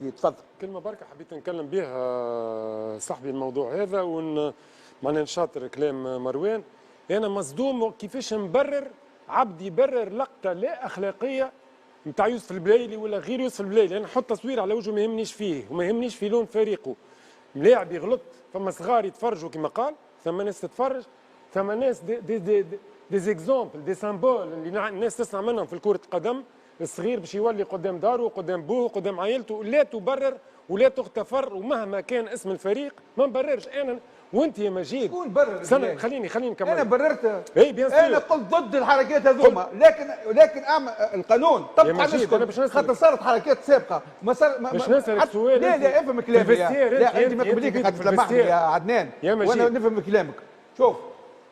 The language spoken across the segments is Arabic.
تفضل. كلمة بركة حبيت نتكلم بها صاحبي الموضوع هذا معناها نشاطر كلام مروان. أنا مصدوم كيفاش نبرر عبد يبرر لقطة لا أخلاقية نتاع يوسف البلايلي ولا غير يوسف البلايلي. أنا نحط تصوير على وجهه ما يهمنيش فيه وما يهمنيش في لون فريقه. ملاعب يغلط، فما صغار يتفرجوا كما قال، ثم ناس تتفرج، ثم ناس دي زيكزومبل دي سامبول اللي الناس تسمع منهم في كرة القدم. الصغير باش يولي قدام داره وقدام بوه وقدام عائلته، لا تبرر ولا تغتفر، ومهما كان اسم الفريق ما نبررش. انا وانت يا مجيد شكون برر؟ خليني نكمل. انا بررت. اي بيان سور. انا قلت ضد الحركات هذوما، لكن القانون طبق على الناس خاطر صارت حركات سابقه ما صار باش نسالك سؤال. لا افهم كلامي. لا انت ما قبليك تلمحني يا عدنان وانا نفهم كلامك. شوف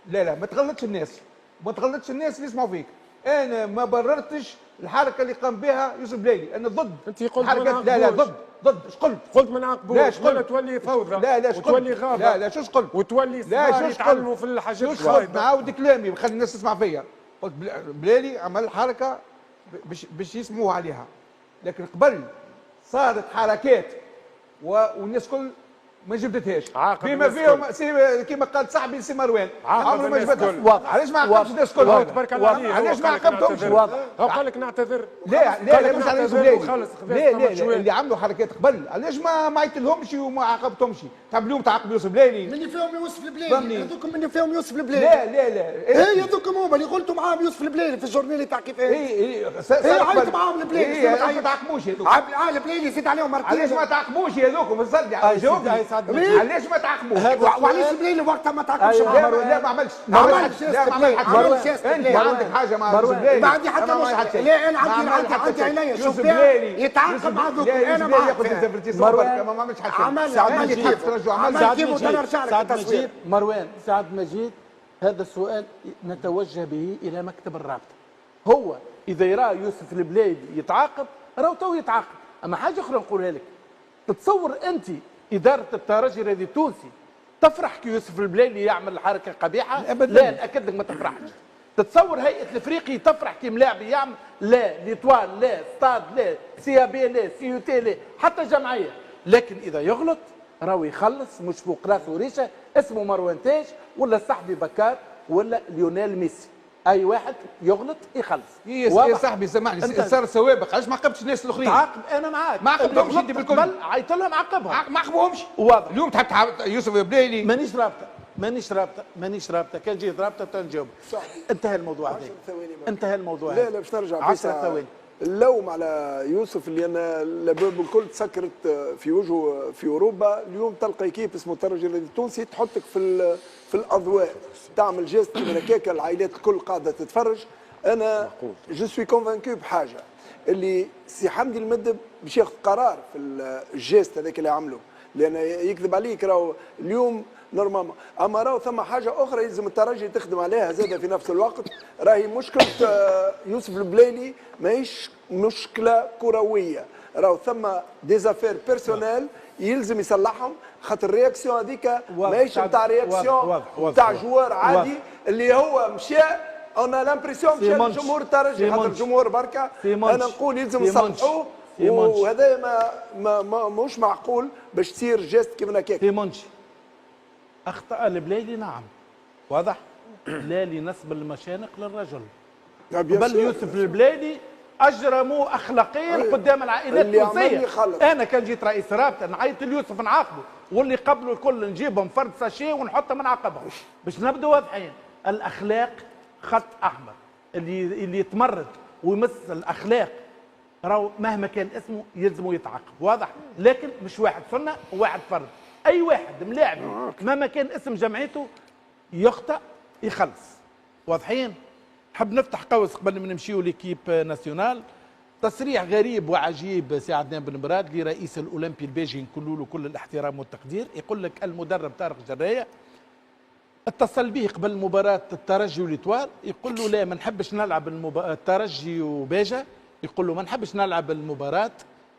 لا ما تغلطش الناس، ما تغلطش الناس اللي يسمعوا فيك. انا ما بررتش الحركه اللي قام بها يوسف بلايلي، انا ضد. انت قلت حركات لا ضد ايش قلت؟ قلت ما نعاقبوش. لا قلت تولي فوضى. لا وتولي غابه. لا شوش قلت؟ وتولي صغار يتعلموا في الحاجات الصغيره. نعاود كلامي خلي الناس تسمع فيا. قلت بلالي عمل حركه باش يسمعوا عليها، لكن قبل صارت حركات والناس كل ما جبدتهاش بما فيهم كما قال صاحبي سي مروان عمره ما جبدها. علاش ما عاقبتش الناس الكل؟ تبارك الله عليه. علاش ما عاقبتهمش؟ قال لك نعتذر. لا مش على يوسف بلايلي. لا اللي عملوا حركات قبل علاش ما عيطلهمش وما عاقبتهمش؟ اليوم تعاقب يوسف بلايلي. مني فيهم يوسف البلايلي هذوكم، مني فيهم يوسف البلايلي. لا هي هذوكم هما اللي قلتوا معاهم يوسف البلايلي في الجورنالي تاع كيفاش. اي عيطوا معاهم البلايلي. ما تعاقبوش هذوك. البلايلي زيد عليهم مرتين. علاش ما تعاقبوش هذوك؟ بالضبط جاوبني. علاش ما تعاقبوش؟ وعلاش البلايلي وقتها ما تعاقبش معاهم؟ لا ما عملش. ما عملش. انت عندك حاجه مع يوسف بلايلي. ما عندي حتى مشكله. لا انا عندي عناية شوف يتعاقب مع ذوك. انا معاك ما عملش حتى مروان سعد مجيد، هذا السؤال نتوجه به الى مكتب الرابطه. هو اذا يرى يوسف البلايلي يتعاقب راهو تو يتعاقب. اما حاجه اخرى نقولها لك، تتصور انت اداره الترجي الرياضي التونسي تفرح كي يوسف البلايلي يعمل حركه قبيحه؟ لا ناكد لك ما تفرحش. تتصور هيئه الافريقي تفرح كي ملاعب يعمل؟ لا ليطوال لا ستاد لا سي بي لا سي يو تي لا حتى جمعيه. لكن اذا يغلط راهو يخلص، مش فوق راسه ريشه اسمه مروان تاج ولا صاحبي بكار ولا ليونيل ميسي. اي واحد يغلط يخلص. يا صاحبي سامحني صار سوابق. علاش ما عاقبتش الناس الاخرين؟ تعاقب انا معاك. ما عاقبتهمش انت بالكل. عيط لهم عاقبهم. ما عاقبهمش. واضح. اليوم تحب يوسف بلايلي. مانيش رابطه كان جيت رابطه تنجاوب. انتهى الموضوع هذا. انتهى الموضوع لا باش نرجع 10 ثواني. اللوم على يوسف اللي انا الابواب الكل تسكرت في وجهه في اوروبا. اليوم تلقى كيف اسمه الترجي التونسي تحطك في الاضواء، تعمل جيست من هكاك، العائلات الكل قاعده تتفرج. انا جو سوي كونفانكو بحاجه اللي سي حمدي المدب باش ياخذ قرار في الجيست هذاك اللي عمله، لان يكذب عليك راهو اليوم نورمالمون. اما راهو ثم حاجه اخرى يلزم الترجي تخدم عليها زاده في نفس الوقت. راهي مشكله يوسف البلايلي ماهيش مشكله كرويه، راهو ثم ديزافير بيرسونيل يلزم يصلحهم، خاطر الرياكسيون هذيك ماهيش نتاع رياكسيون نتاع جوار عادي اللي هو مشى انا لامبرسيون مشى لجمهور الترجي، خاطر الجمهور بركه. انا نقول يلزم يصلحوه، وهذا ما مش معقول باش تصير جيست كيما هكاك. في منشي اخطا البلايلي نعم واضح. لا لنسب المشانق للرجل. بل يوسف البلايلي اجرموا اخلاقيا قدام العائلات التونسيه. انا كان جيت رئيس رابطه نعيط ليوسف نعاقبه، واللي قبله الكل نجيبهم فرد ساشيه ونحطهم نعاقبهم باش نبداو واضحين. الاخلاق خط احمر، اللي يتمرد ويمس الاخلاق راهو مهما كان اسمه يلزمه يتعاقب واضح. لكن مش واحد سنه وواحد فرد، اي واحد ملاعبي مهما كان اسم جمعيته يخطأ يخلص. واضحين؟ نحب نفتح قوس قبل ما نمشيو ليكيب ناسيونال. تصريح غريب وعجيب سي عدنان بن براد لرئيس الاولمبي البيجي نقول له كل الاحترام والتقدير. يقول لك المدرب طارق جرايه اتصل به قبل مباراه الترجي والإتوال، يقول له لا ما نحبش نلعب الترجي وباجا، يقول له ما نحبش نلعب المباراه،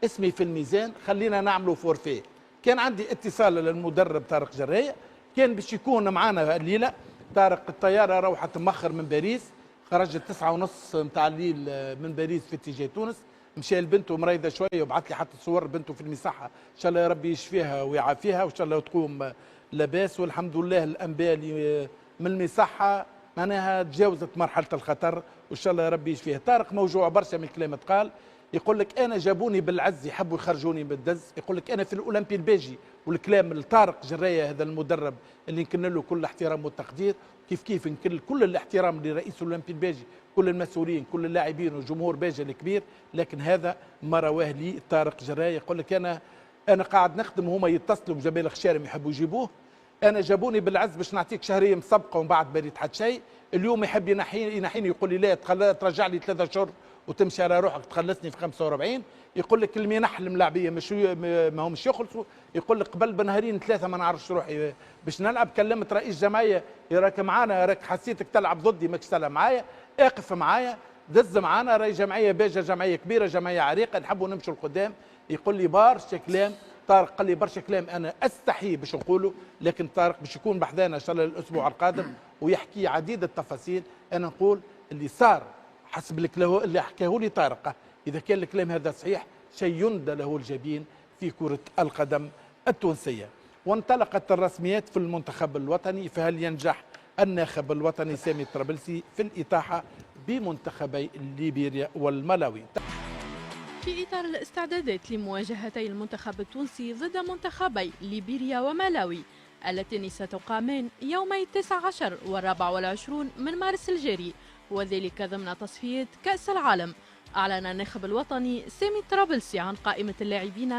اسمي في الميزان، خلينا نعملوا فورفيه. كان عندي اتصال للمدرب طارق جرايه، كان باش يكون معنا الليله. طارق الطياره روحت مأخر من باريس، خرجت 9:30 متاع الليل من باريس في اتجاه تونس، مشى لبنته مريضه شويه وبعث لي حتى صور بنته في المساحه، ان شاء الله يا ربي يشفيها ويعافيها وان شاء الله تقوم لاباس. والحمد لله الانباء اللي من المساحه معناها تجاوزت مرحله الخطر وان شاء الله يا ربي يشفيها. طارق موجوع برشا من الكلام تقال، يقول لك انا جابوني بالعز يحبوا يخرجوني بالدز، يقول لك انا في الاولمبي الباجي، والكلام لطارق جرايه هذا المدرب اللي نكن له كل احترام والتقدير، كيف نكن كل الاحترام لرئيس الاولمبي الباجي، كل المسؤولين، كل اللاعبين وجمهور باجي الكبير، لكن هذا ما رواه لي طارق جرايه. يقول لك انا قاعد نخدم وهما يتصلوا بجبال الخشارم يحبوا يجيبوه، انا جابوني بالعز باش نعطيك شهريه مسبقه ومن بعد بريت حد شيء، اليوم يحب ينحيني يقول لي لا ترجع لي 3 اشهر وتمشي على روحك تخلصني في 45. يقول لك المنح الملاعبيه مش ما همش يخلصوا، يقول لك قبل بنهارين 3 ما نعرفش روحي باش نلعب، كلمت رئيس جمعيه راك معانا، راك حسيتك تلعب ضدي ماكش تلعب معايا، اقف معايا دز معانا، راهي جمعيه باجه، جمعيه كبيره، جمعيه عريقه، نحبوا نمشوا لقدام. يقول لي برشا كلام طارق، قال لي برشا كلام انا استحي باش نقوله، لكن طارق باش يكون بحذانا ان شاء الله الاسبوع القادم ويحكي عديد التفاصيل. انا نقول اللي صار حسب اللي حكاه لي طارق، اذا كان الكلام هذا صحيح شيء يندى له الجبين في كره القدم التونسيه. وانطلقت الرسميات في المنتخب الوطني، فهل ينجح الناخب الوطني سامي الطرابلسي في الاطاحه بمنتخبي ليبيريا والملاوي؟ في إطار الاستعدادات لمواجهتي المنتخب التونسي ضد منتخبي ليبيريا وملاوي اللتان ستقامان يومي 19 و24 من مارس الجاري، وذلك ضمن تصفيات كأس العالم، أعلن الناخب الوطني سامي الطرابلسي عن قائمة اللاعبين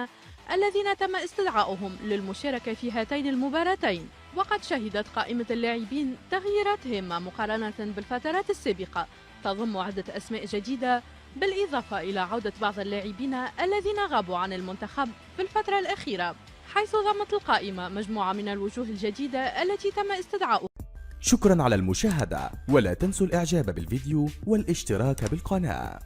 الذين تم استدعاؤهم للمشاركة في هاتين المباراتين. وقد شهدت قائمة اللاعبين تغييرات هامة مقارنة بالفترات السابقة، تضم عدة أسماء جديدة، بالإضافة إلى عودة بعض اللاعبين الذين غابوا عن المنتخب في الفترة الأخيرة، حيث ضمت القائمة مجموعة من الوجوه الجديدة التي تم استدعاؤها. شكرا على المشاهدة، ولا تنسوا الإعجاب بالفيديو والاشتراك بالقناة.